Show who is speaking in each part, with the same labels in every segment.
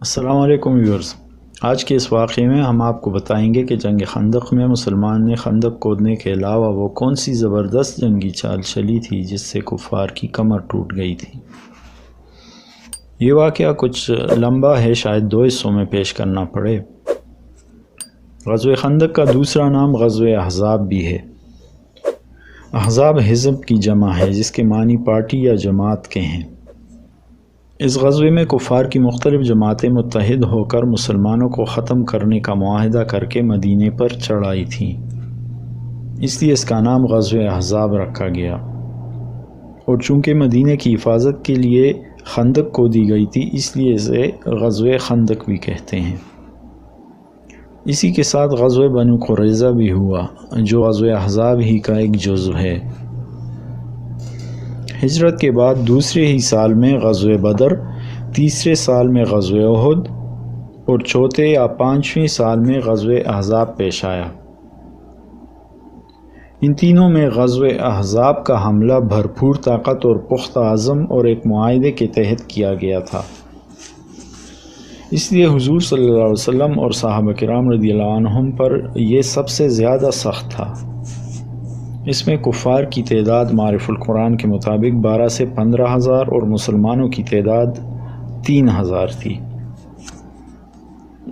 Speaker 1: السلام علیکم ویورز، آج کے اس واقعے میں ہم آپ کو بتائیں گے کہ جنگ خندق میں مسلمان نے خندق کھودنے کے علاوہ وہ کون سی زبردست جنگی چال چلی تھی جس سے کفار کی کمر ٹوٹ گئی تھی۔ یہ واقعہ کچھ لمبا ہے، شاید 2 حصوں میں پیش کرنا پڑے۔ غزوہ خندق کا دوسرا نام غزوہ احزاب بھی ہے۔ احزاب حزب کی جمع ہے جس کے معنی پارٹی یا جماعت کے ہیں۔ اس غزوے میں کفار کی مختلف جماعتیں متحد ہو کر مسلمانوں کو ختم کرنے کا معاہدہ کر کے مدینے پر چڑھ آئی تھیں، اس لیے اس کا نام غزوہ احزاب رکھا گیا، اور چونکہ مدینے کی حفاظت کے لیے خندق کو دی گئی تھی اس لیے اسے غزوہ خندق بھی کہتے ہیں۔ اسی کے ساتھ غزوہ بنو قریظہ بھی ہوا جو غزوہ احزاب ہی کا ایک جزو ہے۔ ہجرت کے بعد دوسرے ہی سال میں غزوہ بدر، تیسرے سال میں غزوہ احد اور چوتھے یا 5ویں سال میں غزوہ احزاب پیش آیا۔ ان تینوں میں غزوہ احزاب کا حملہ بھرپور طاقت اور پختہ عزم اور ایک معاہدے کے تحت کیا گیا تھا، اس لیے حضور صلی اللہ علیہ وسلم اور صحابہ کرام رضی اللہ عنہم پر یہ سب سے زیادہ سخت تھا۔ اس میں کفار کی تعداد معارف القرآن کے مطابق 12 سے 15 ہزار اور مسلمانوں کی تعداد 3,000 تھی۔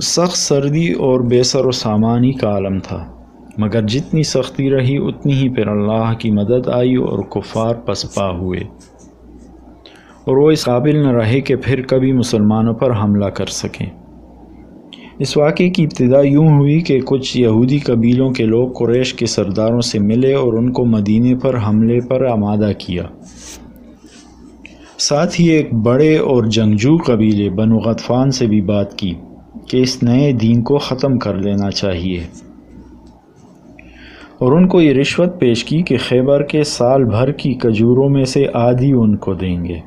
Speaker 1: سخت سردی اور بے سر و سامانی کا عالم تھا، مگر جتنی سختی رہی اتنی ہی پھر اللہ کی مدد آئی اور کفار پسپا ہوئے، اور وہ اس قابل نہ رہے کہ پھر کبھی مسلمانوں پر حملہ کر سکیں۔ اس واقعے کی ابتدا یوں ہوئی کہ کچھ یہودی قبیلوں کے لوگ قریش کے سرداروں سے ملے اور ان کو مدینے پر حملے پر آمادہ کیا۔ ساتھ ہی ایک بڑے اور جنگجو قبیلے بنو غطفان سے بھی بات کی کہ اس نئے دین کو ختم کر لینا چاہیے، اور ان کو یہ رشوت پیش کی کہ خیبر کے سال بھر کی کھجوروں میں سے آدھی ان کو دیں گے۔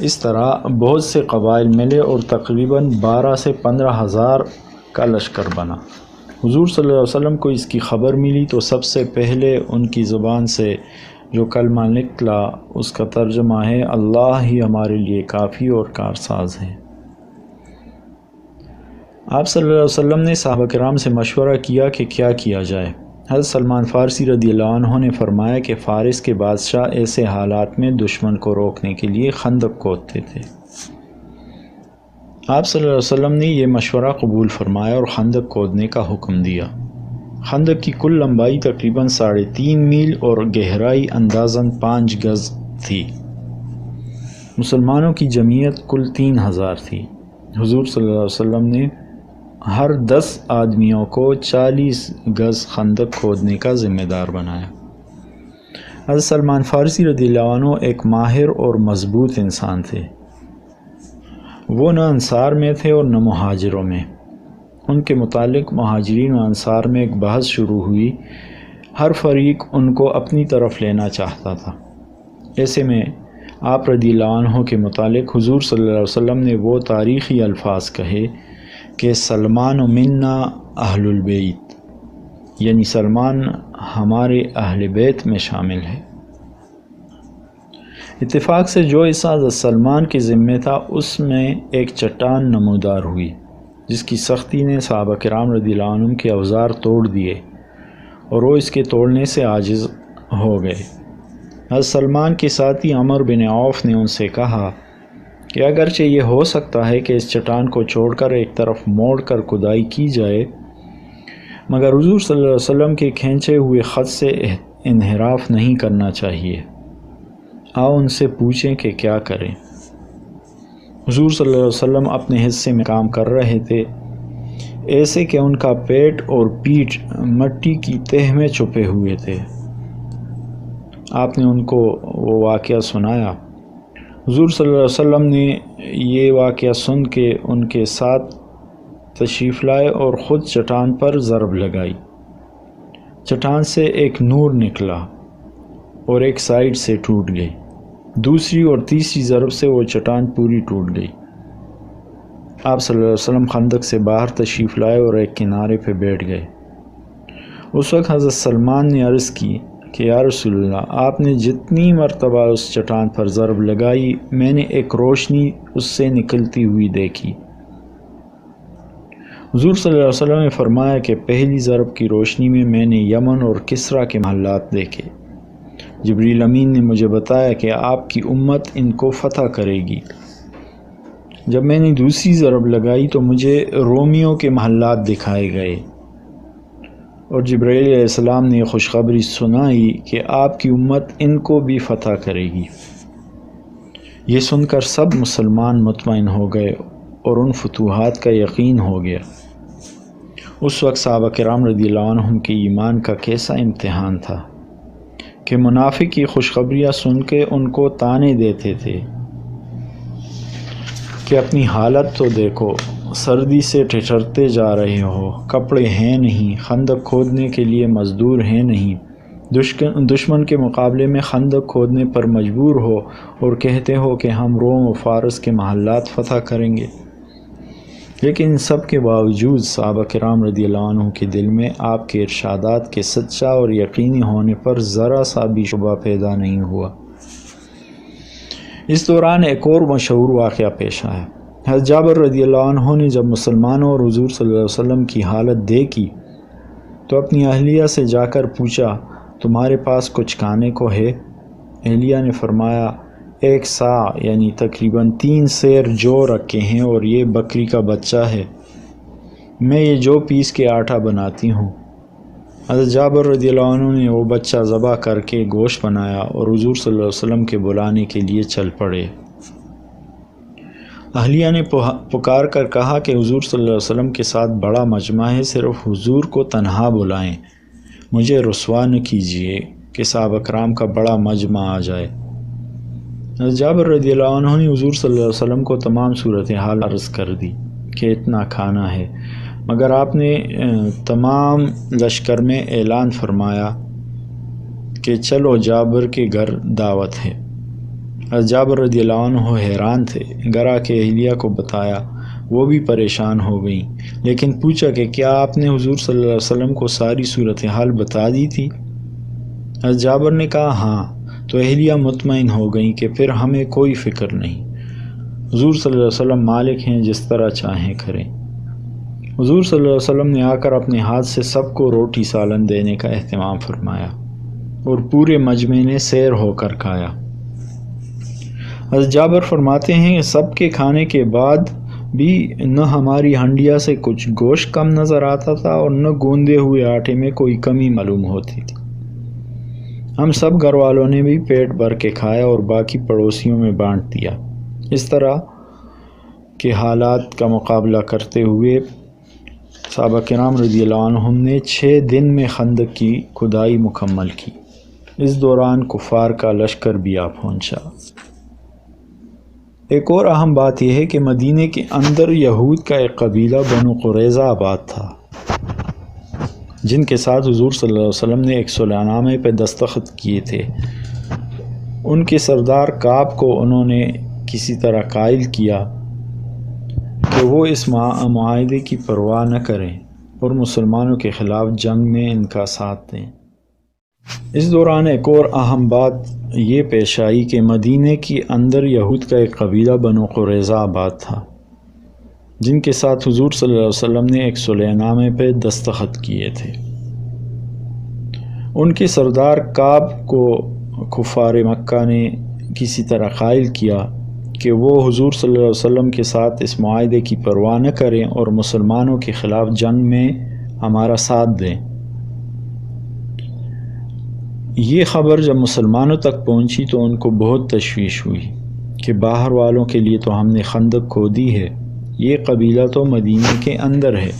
Speaker 1: اس طرح بہت سے قبائل ملے اور تقریباً 12 سے 15 ہزار کا لشکر بنا۔ حضور صلی اللہ علیہ وسلم کو اس کی خبر ملی تو سب سے پہلے ان کی زبان سے جو کلمہ نکلا اس کا ترجمہ ہے، اللہ ہی ہمارے لیے کافی اور کارساز ہے۔ آپ صلی اللہ علیہ وسلم نے صحابہ کرام سے مشورہ کیا کہ کیا کیا جائے۔ حضرت سلمان فارسی رضی اللہ عنہ نے فرمایا کہ فارس کے بادشاہ ایسے حالات میں دشمن کو روکنے کے لیے خندق کھودتے تھے۔ آپ صلی اللہ علیہ وسلم نے یہ مشورہ قبول فرمایا اور خندق کھودنے کا حکم دیا۔ خندق کی کل لمبائی تقریباً 3.5 میل اور گہرائی اندازاً 5 گز تھی۔ مسلمانوں کی جمعیت کل 3,000 تھی۔ حضور صلی اللہ علیہ وسلم نے ہر 10 آدمیوں کو 40 گز خندق کھودنے کا ذمہ دار بنایا۔ حضرت سلمان فارسی رضی اللہ عنہ ایک ماہر اور مضبوط انسان تھے۔ وہ نہ انصار میں تھے اور نہ مہاجروں میں۔ ان کے متعلق مہاجرین و انصار میں ایک بحث شروع ہوئی، ہر فریق ان کو اپنی طرف لینا چاہتا تھا۔ ایسے میں آپ رضی اللہ عنہ کے متعلق حضور صلی اللہ علیہ وسلم نے وہ تاریخی الفاظ کہے کہ سلمان منا اہل البیت، یعنی سلمان ہمارے اہل بیت میں شامل ہے۔ اتفاق سے جو حصہ حضرت سلمان کے ذمہ تھا اس میں ایک چٹان نمودار ہوئی جس کی سختی نے صحابہ کرام رضی اللہ عنہم کے اوزار توڑ دیے اور وہ اس کے توڑنے سے عاجز ہو گئے۔ حضرت سلمان کے ساتھی عمر بن عوف نے ان سے کہا کہ اگرچہ یہ ہو سکتا ہے کہ اس چٹان کو چھوڑ کر ایک طرف موڑ کر کھدائی کی جائے، مگر حضور صلی اللہ علیہ وسلم کے کھینچے ہوئے خط سے انحراف نہیں کرنا چاہیے۔ آؤ ان سے پوچھیں کہ کیا کریں۔ حضور صلی اللہ علیہ وسلم اپنے حصے میں کام کر رہے تھے، ایسے کہ ان کا پیٹ اور پیٹھ مٹی کی تہ میں چھپے ہوئے تھے۔ آپ نے ان کو وہ واقعہ سنایا۔ حضور صلی اللہ علیہ وسلم نے یہ واقعہ سن کے ان کے ساتھ تشریف لائے اور خود چٹان پر ضرب لگائی۔ چٹان سے ایک نور نکلا اور ایک سائیڈ سے ٹوٹ گئی۔ دوسری اور تیسری ضرب سے وہ چٹان پوری ٹوٹ گئی۔ آپ صلی اللہ علیہ وسلم خندق سے باہر تشریف لائے اور ایک کنارے پہ بیٹھ گئے۔ اس وقت حضرت سلمان نے عرض کی کہ یا رسول اللہ، آپ نے جتنی مرتبہ اس چٹان پر ضرب لگائی میں نے ایک روشنی اس سے نکلتی ہوئی دیکھی۔ حضور صلی اللہ علیہ وسلم نے فرمایا کہ پہلی ضرب کی روشنی میں میں نے یمن اور کسرا کے محلات دیکھے۔ جبریل امین نے مجھے بتایا کہ آپ کی امت ان کو فتح کرے گی۔ جب میں نے دوسری ضرب لگائی تو مجھے رومیوں کے محلات دکھائے گئے اور جبرائیل علیہ السلام نے خوشخبری سنائی کہ آپ کی امت ان کو بھی فتح کرے گی۔ یہ سن کر سب مسلمان مطمئن ہو گئے اور ان فتوحات کا یقین ہو گیا۔ اس وقت صحابہ کرام رضی اللہ عنہم کے ایمان کا کیسا امتحان تھا کہ منافق کی خوشخبریاں سن کے ان کو طعنے دیتے تھے کہ اپنی حالت تو دیکھو، سردی سے ٹھٹھرتے جا رہے ہو، کپڑے ہیں نہیں، خندق کھودنے کے لیے مزدور ہیں نہیں، دشمن کے مقابلے میں خندق کھودنے پر مجبور ہو اور کہتے ہو کہ ہم روم و فارس کے محلات فتح کریں گے۔ لیکن ان سب کے باوجود صحابہ کرام رضی اللہ عنہ کے دل میں آپ کے ارشادات کے سچا اور یقینی ہونے پر ذرا سا بھی شبہ پیدا نہیں ہوا۔ اس دوران ایک اور مشہور واقعہ پیش آیا۔ حضرت جابر رضی اللہ عنہ نے جب مسلمانوں اور حضور صلی اللہ علیہ وسلم کی حالت دیکھی تو اپنی اہلیہ سے جا کر پوچھا، تمہارے پاس کچھ کھانے کو ہے؟ اہلیہ نے فرمایا، 1 سا یعنی تقریباً 3 سیر جو رکھے ہیں اور یہ بکری کا بچہ ہے، میں یہ جو پیس کے آٹا بناتی ہوں۔ حضرت جابر رضی اللہ عنہ نے وہ بچہ ذبح کر کے گوشت بنایا اور حضور صلی اللہ علیہ وسلم کے بلانے کے لیے چل پڑے۔ اہلیہ نے پکار کر کہا کہ حضور صلی اللہ علیہ وسلم کے ساتھ بڑا مجمع ہے، صرف حضور کو تنہا بلائیں، مجھے رسوا نہ کیجیے کہ صحابہ کرام کا بڑا مجمع آ جائے۔ حضرت جابر رضی اللہ عنہ نے حضور صلی اللہ علیہ وسلم کو تمام صورتحال عرض کر دی کہ اتنا کھانا ہے، مگر آپ نے تمام لشکر میں اعلان فرمایا کہ چلو جابر کے گھر دعوت ہے۔ حضرت جابر رضی اللہ عنہ حیران تھے، گھر آ کے اہلیہ کو بتایا، وہ بھی پریشان ہو گئیں، لیکن پوچھا کہ کیا آپ نے حضور صلی اللہ علیہ وسلم کو ساری صورتحال بتا دی تھی؟ حضرت جابر نے کہا ہاں، تو اہلیہ مطمئن ہو گئیں کہ پھر ہمیں کوئی فکر نہیں، حضور صلی اللہ علیہ وسلم مالک ہیں، جس طرح چاہیں کریں۔ حضور صلی اللہ علیہ وسلم نے آ کر اپنے ہاتھ سے سب کو روٹی سالن دینے کا اہتمام فرمایا اور پورے مجمع نے سیر ہو کر کھایا۔ حضرت جابر فرماتے ہیں کہ سب کے کھانے کے بعد بھی نہ ہماری ہنڈیا سے کچھ گوشت کم نظر آتا تھا اور نہ گوندے ہوئے آٹے میں کوئی کمی معلوم ہوتی تھی۔ ہم سب گھر والوں نے بھی پیٹ بھر کے کھایا اور باقی پڑوسیوں میں بانٹ دیا۔ اس طرح کے حالات کا مقابلہ کرتے ہوئے صحابہ کرام رضی اللہ عنہم نے 6 دن میں خندق کی کھدائی مکمل کی۔ اس دوران کفار کا لشکر بھی آ پہنچا۔ ایک اور اہم بات یہ ہے کہ مدینے کے اندر یہود کا ایک قبیلہ بنو قریظہ آباد تھا، جن کے ساتھ حضور صلی اللہ علیہ وسلم نے ایک صلح نامے پہ دستخط کیے تھے۔ ان کے سردار کعب کو انہوں نے کسی طرح قائل کیا کہ وہ اس معاہدے کی پرواہ نہ کریں اور مسلمانوں کے خلاف جنگ میں ان کا ساتھ دیں۔ اس دوران ایک اور اہم بات یہ پیش آئی کہ مدینے کے اندر یہود کا ایک قبیلہ بنو قریظہ آباد تھا، جن کے ساتھ حضور صلی اللہ علیہ وسلم نے ایک صلح نامے پہ دستخط کیے تھے۔ ان کے سردار کعب کو کفار مکہ نے کسی طرح قائل کیا کہ وہ حضور صلی اللہ علیہ وسلم کے ساتھ اس معاہدے کی پرواہ نہ کریں اور مسلمانوں کے خلاف جنگ میں ہمارا ساتھ دیں۔ یہ خبر جب مسلمانوں تک پہنچی تو ان کو بہت تشویش ہوئی کہ باہر والوں کے لیے تو ہم نے خندق کھودی ہے، یہ قبیلہ تو مدینے کے اندر ہے۔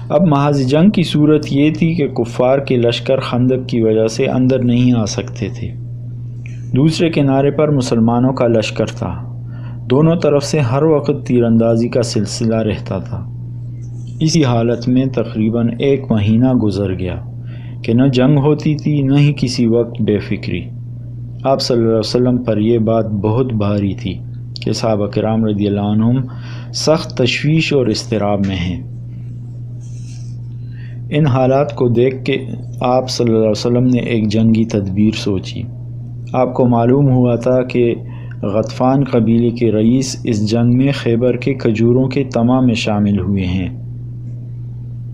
Speaker 1: اب محاذ جنگ کی صورت یہ تھی کہ کفار کے لشکر خندق کی وجہ سے اندر نہیں آ سکتے تھے، دوسرے کنارے پر مسلمانوں کا لشکر تھا، دونوں طرف سے ہر وقت تیر اندازی کا سلسلہ رہتا تھا۔ اسی حالت میں تقریباً 1 مہینہ گزر گیا کہ نہ جنگ ہوتی تھی نہ ہی کسی وقت بے فکری۔ آپ صلی اللہ علیہ وسلم پر یہ بات بہت بھاری تھی کہ صحابہ کرام رضی اللہ عنہم سخت تشویش اور اضطراب میں ہیں۔ ان حالات کو دیکھ کے آپ صلی اللہ علیہ وسلم نے ایک جنگی تدبیر سوچی۔ آپ کو معلوم ہوا تھا کہ غطفان قبیلے کے رئیس اس جنگ میں خیبر کے کھجوروں کے تمام میں شامل ہوئے ہیں۔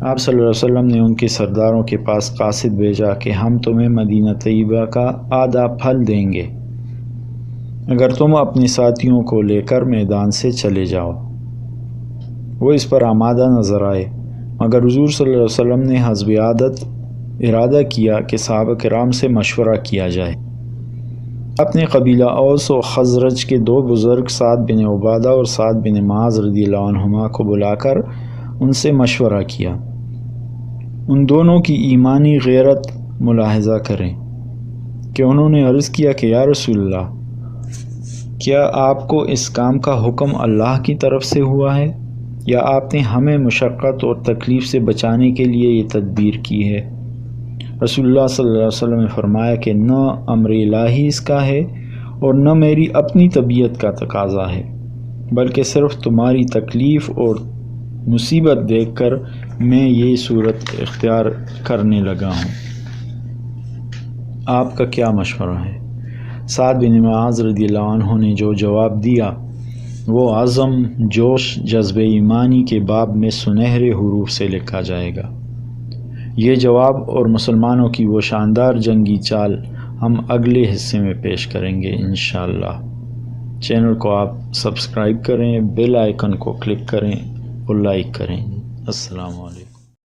Speaker 1: آپ صلی اللہ علیہ وسلم نے ان کے سرداروں کے پاس قاصد بھیجا کہ ہم تمہیں مدینہ طیبہ کا آدھا پھل دیں گے اگر تم اپنے ساتھیوں کو لے کر میدان سے چلے جاؤ۔ وہ اس پر آمادہ نظر آئے، مگر حضور صلی اللہ علیہ وسلم نے حسب عادت ارادہ کیا کہ صحابہ کرام سے مشورہ کیا جائے۔ اپنے قبیلہ اوس و خزرج کے دو بزرگ سعد بن عبادہ اور سعد بن معاذ رضی اللہ عنہما کو بلا کر ان سے مشورہ کیا۔ ان دونوں کی ایمانی غیرت ملاحظہ کریں کہ انہوں نے عرض کیا کہ یا رسول اللہ، کیا آپ کو اس کام کا حکم اللہ کی طرف سے ہوا ہے یا آپ نے ہمیں مشقت اور تکلیف سے بچانے کے لیے یہ تدبیر کی ہے؟ رسول اللہ صلی اللہ علیہ وسلم نے فرمایا کہ نہ امر الہی اس کا ہے اور نہ میری اپنی طبیعت کا تقاضا ہے، بلکہ صرف تمہاری تکلیف اور مصیبت دیکھ کر میں یہ صورت اختیار کرنے لگا ہوں۔ آپ کا کیا مشورہ ہے؟ سعد بن معاذ رضی اللہ عنہ نے جو جواب دیا وہ عزم، جوش، جذبہ ایمانی کے باب میں سنہرے حروف سے لکھا جائے گا۔ یہ جواب اور مسلمانوں کی وہ شاندار جنگی چال ہم اگلے حصے میں پیش کریں گے انشاءاللہ۔ چینل کو آپ سبسکرائب کریں، بیل آئیکن کو کلک کریں اور لائک کریں۔ السلام علیکم۔